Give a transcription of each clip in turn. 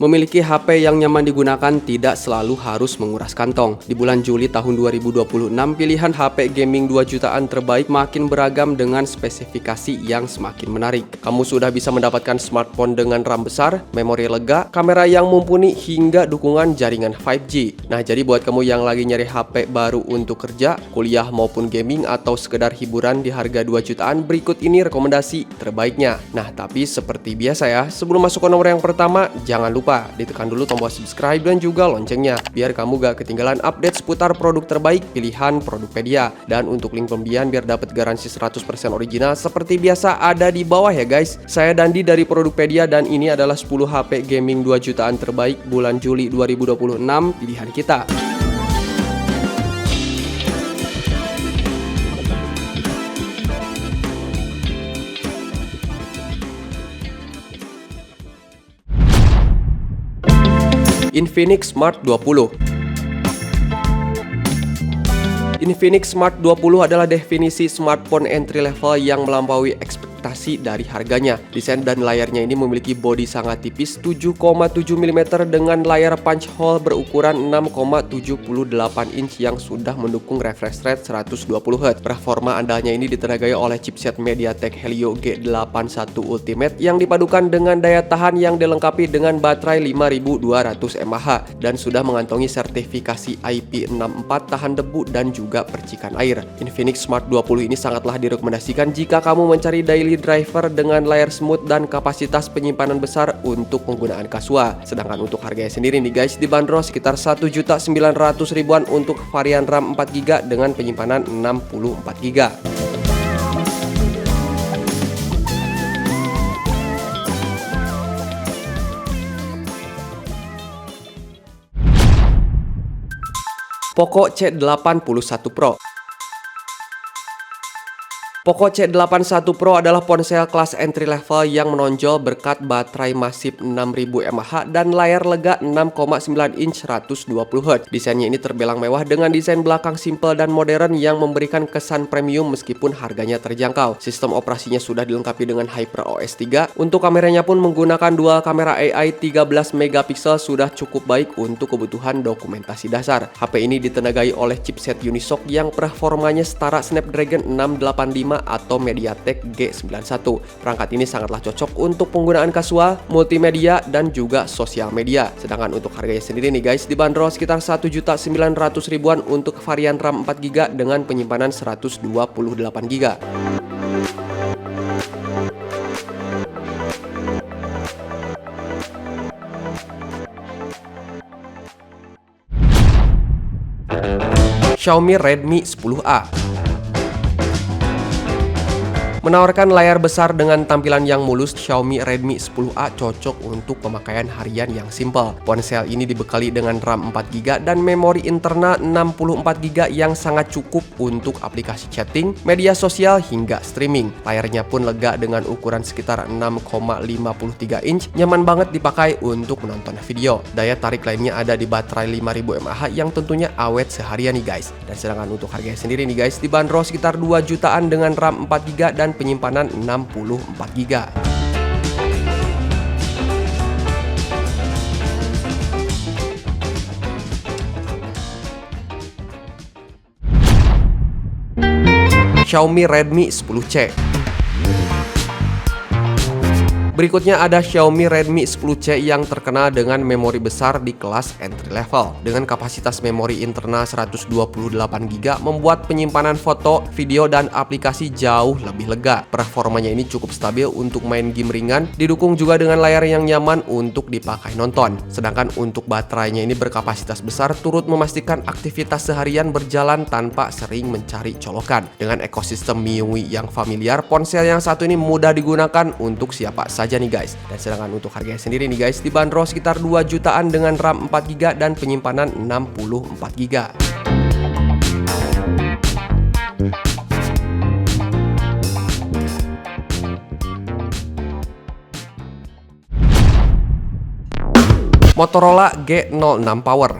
Memiliki HP yang nyaman digunakan tidak selalu harus menguras kantong. Di bulan Juli tahun 2026, pilihan HP gaming 2 jutaan terbaik makin beragam dengan spesifikasi yang semakin menarik. Kamu sudah bisa mendapatkan smartphone dengan RAM besar, memori lega, kamera yang mumpuni, hingga dukungan jaringan 5G. Nah, jadi buat kamu yang lagi nyari HP baru untuk kerja, kuliah maupun gaming atau sekedar hiburan di harga 2 jutaan, berikut ini rekomendasi terbaiknya. Nah, tapi seperti biasa ya, sebelum masuk ke nomor yang pertama, jangan lupa ditekan dulu tombol subscribe dan juga loncengnya biar kamu gak ketinggalan update seputar produk terbaik pilihan Produkpedia. Dan untuk link pembelian biar dapat garansi 100% original seperti biasa ada di bawah ya guys. Saya Dandi dari Produkpedia dan ini adalah 10 HP gaming 2 jutaan terbaik bulan Juli 2026 pilihan kita. Infinix Smart 20. Infinix Smart 20 adalah definisi smartphone entry level yang melampaui ekspektasi dari harganya. Desain dan layarnya ini memiliki bodi sangat tipis 7,7 mm dengan layar punch hole berukuran 6,78 inch yang sudah mendukung refresh rate 120Hz. Performa andalnya ini ditenagai oleh chipset MediaTek Helio G81 Ultimate yang dipadukan dengan daya tahan yang dilengkapi dengan baterai 5200 mAh dan sudah mengantongi sertifikasi IP64 tahan debu dan juga percikan air. Infinix Smart 20 ini sangatlah direkomendasikan jika kamu mencari daily driver dengan layar smooth dan kapasitas penyimpanan besar untuk penggunaan kasual. Sedangkan untuk harganya sendiri nih guys, dibanderol sekitar 1.900.000-an untuk varian RAM 4GB dengan penyimpanan 64GB. Poco C81 Pro. Poco C81 Pro adalah ponsel kelas entry level yang menonjol berkat baterai masif 6000 mAh dan layar lega 6,9 inch 120Hz. Desainnya ini terbilang mewah dengan desain belakang simple dan modern yang memberikan kesan premium meskipun harganya terjangkau. Sistem operasinya sudah dilengkapi dengan HyperOS 3. Untuk kameranya pun menggunakan dual kamera AI 13 megapiksel sudah cukup baik untuk kebutuhan dokumentasi dasar. HP ini ditenagai oleh chipset Unisoc yang performanya setara Snapdragon 685 atau MediaTek G91. Perangkat ini sangatlah cocok untuk penggunaan kasual, multimedia, dan juga sosial media. Sedangkan untuk harganya sendiri nih guys, dibanderol sekitar 1.900.000-an untuk varian RAM 4GB dengan penyimpanan 128GB. Xiaomi Redmi 10A. Menawarkan layar besar dengan tampilan yang mulus, Xiaomi Redmi 10A cocok untuk pemakaian harian yang simpel. Ponsel ini dibekali dengan RAM 4GB dan memori internal 64GB yang sangat cukup untuk aplikasi chatting, media sosial, hingga streaming. Layarnya pun lega dengan ukuran sekitar 6,53 inch, nyaman banget dipakai untuk menonton video. Daya tarik lainnya ada di baterai 5000 mAh yang tentunya awet seharian nih guys. Dan sedangkan untuk harganya sendiri nih guys, dibanderol sekitar 2 jutaan dengan RAM 4GB dan penyimpanan 64GB. Xiaomi Redmi 10C. Berikutnya ada Xiaomi Redmi 10C yang terkenal dengan memori besar di kelas entry level. Dengan kapasitas memori internal 128GB membuat penyimpanan foto, video, dan aplikasi jauh lebih lega. Performanya ini cukup stabil untuk main game ringan, didukung juga dengan layar yang nyaman untuk dipakai nonton. Sedangkan untuk baterainya ini berkapasitas besar, turut memastikan aktivitas seharian berjalan tanpa sering mencari colokan. Dengan ekosistem MIUI yang familiar, ponsel yang satu ini mudah digunakan untuk siapa saja nih guys. Dan sedangkan untuk harganya sendiri nih guys, dibanderol sekitar 2 jutaan dengan RAM 4GB dan penyimpanan 64GB. Motorola G06 Power.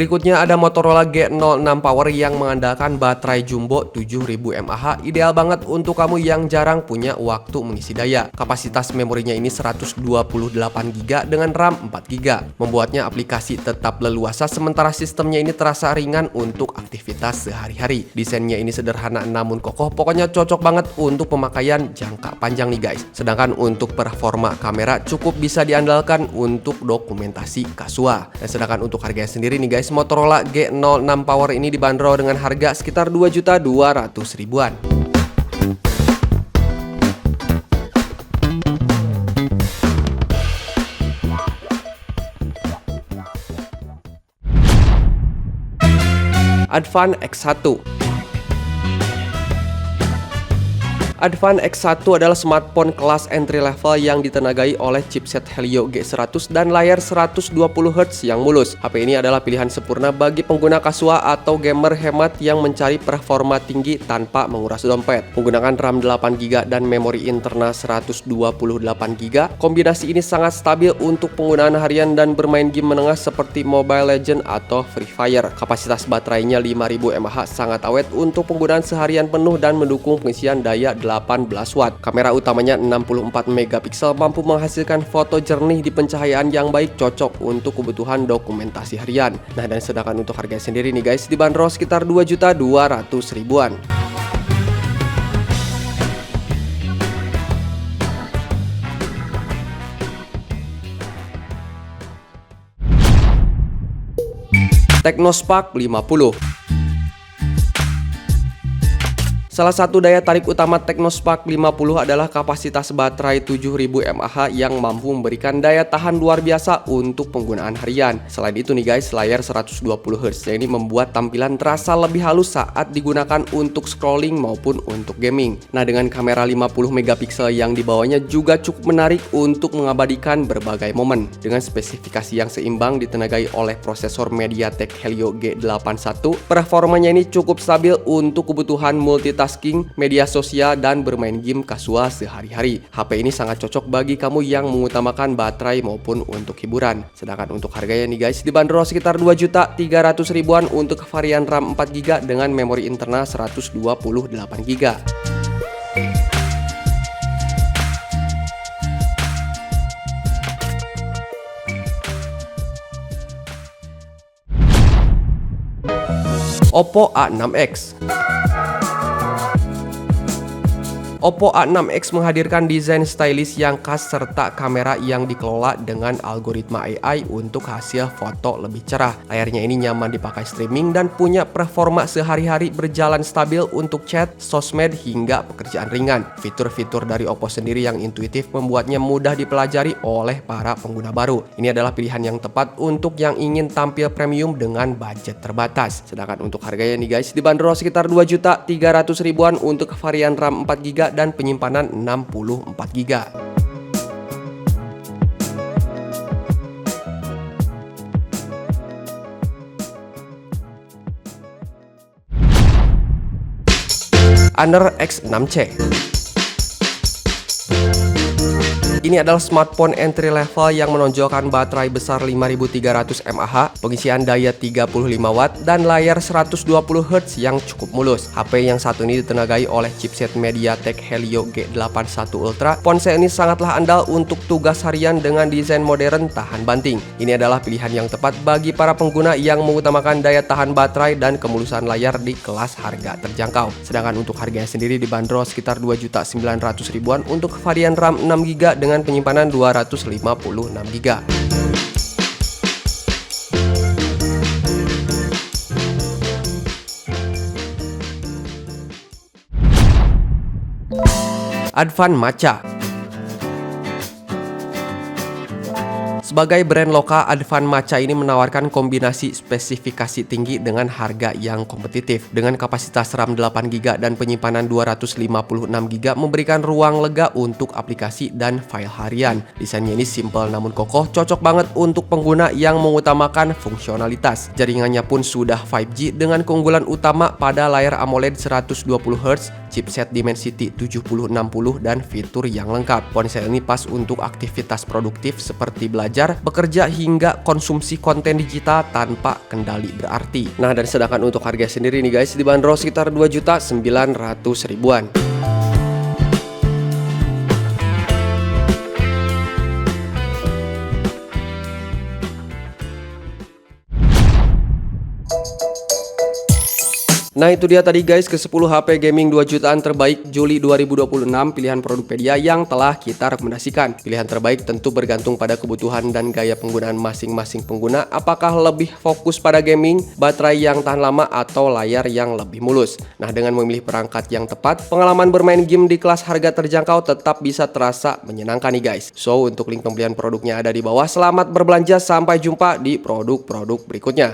Berikutnya ada Motorola G06 Power yang mengandalkan baterai jumbo 7000 mAh, ideal banget untuk kamu yang jarang punya waktu mengisi daya. Kapasitas memorinya ini 128GB dengan RAM 4GB, membuatnya aplikasi tetap leluasa sementara sistemnya ini terasa ringan untuk aktivitas sehari-hari. Desainnya ini sederhana namun kokoh, pokoknya cocok banget untuk pemakaian jangka panjang nih guys. Sedangkan untuk performa kamera cukup bisa diandalkan untuk dokumentasi casual. Dan sedangkan untuk harganya sendiri nih guys, Motorola G06 Power ini dibanderol dengan harga sekitar 2.200.000-an. Advan X1. Advan X1 adalah smartphone kelas entry level yang ditenagai oleh chipset Helio G100 dan layar 120Hz yang mulus. HP ini adalah pilihan sempurna bagi pengguna kasual atau gamer hemat yang mencari performa tinggi tanpa menguras dompet. Menggunakan RAM 8GB dan memori internal 128GB, kombinasi ini sangat stabil untuk penggunaan harian dan bermain game menengah seperti Mobile Legends atau Free Fire. Kapasitas baterainya 5000 mAh, sangat awet untuk penggunaan seharian penuh dan mendukung pengisian daya 18 watt. Kamera utamanya 64 megapiksel, mampu menghasilkan foto jernih di pencahayaan yang baik, cocok untuk kebutuhan dokumentasi harian. Nah, dan sedangkan untuk harga sendiri nih guys, dibanderol sekitar 2.200.000-an. Technospark 50. Salah satu daya tarik utama Technospark 50 adalah kapasitas baterai 7000 mAh yang mampu memberikan daya tahan luar biasa untuk penggunaan harian. Selain itu nih guys, layar 120Hz ini membuat tampilan terasa lebih halus saat digunakan untuk scrolling maupun untuk gaming. Nah, dengan kamera 50 megapiksel yang dibawanya juga cukup menarik untuk mengabadikan berbagai momen. Dengan spesifikasi yang seimbang ditenagai oleh prosesor MediaTek Helio G81, performanya ini cukup stabil untuk kebutuhan multitasking, media sosial, dan bermain game kasual sehari-hari. HP ini sangat cocok bagi kamu yang mengutamakan baterai maupun untuk hiburan. Sedangkan untuk harganya nih guys, dibanderol sekitar 2.300.000-an untuk varian RAM 4GB dengan memori internal 128GB. Oppo A6X. Oppo A6X menghadirkan desain stylish yang khas serta kamera yang dikelola dengan algoritma AI untuk hasil foto lebih cerah. Layarnya ini nyaman dipakai streaming dan punya performa sehari-hari, berjalan stabil untuk chat, sosmed, hingga pekerjaan ringan. Fitur-fitur dari Oppo sendiri yang intuitif membuatnya mudah dipelajari oleh para pengguna baru. Ini adalah pilihan yang tepat untuk yang ingin tampil premium dengan budget terbatas. Sedangkan untuk harganya nih guys, dibanderol sekitar 2.300.000-an untuk varian RAM 4GB dan penyimpanan 64GB. Honor X6C. Ini adalah smartphone entry level yang menonjolkan baterai besar 5300 mAh, pengisian daya 35 watt, dan layar 120Hz yang cukup mulus. HP yang satu ini ditenagai oleh chipset MediaTek Helio G81 Ultra. Ponsel ini sangatlah andal untuk tugas harian dengan desain modern tahan banting. Ini adalah pilihan yang tepat bagi para pengguna yang mengutamakan daya tahan baterai dan kemulusan layar di kelas harga terjangkau. Sedangkan untuk harganya sendiri dibanderol sekitar 2.900.000-an untuk varian RAM 6GB dengan penyimpanan 256GB. Advan Matcha. Sebagai brand lokal, Advan Matcha ini menawarkan kombinasi spesifikasi tinggi dengan harga yang kompetitif. Dengan kapasitas RAM 8GB dan penyimpanan 256GB memberikan ruang lega untuk aplikasi dan file harian. Desainnya ini simple namun kokoh, cocok banget untuk pengguna yang mengutamakan fungsionalitas. Jaringannya pun sudah 5G dengan keunggulan utama pada layar AMOLED 120Hz chipset Dimensity 7060 dan fitur yang lengkap. Ponsel ini pas untuk aktivitas produktif seperti belajar, bekerja hingga konsumsi konten digital tanpa kendali berarti. Nah, dan sedangkan untuk harga sendiri nih guys, dibanderol sekitar 2.900.000-an. Nah, itu dia tadi guys ke-10 HP gaming 2 jutaan terbaik Juli 2026 pilihan Produkpedia yang telah kita rekomendasikan. Pilihan terbaik tentu bergantung pada kebutuhan dan gaya penggunaan masing-masing pengguna, apakah lebih fokus pada gaming, baterai yang tahan lama, atau layar yang lebih mulus. Nah, dengan memilih perangkat yang tepat, pengalaman bermain game di kelas harga terjangkau tetap bisa terasa menyenangkan nih guys. So, untuk link pembelian produknya ada di bawah. Selamat berbelanja, sampai jumpa di produk-produk berikutnya.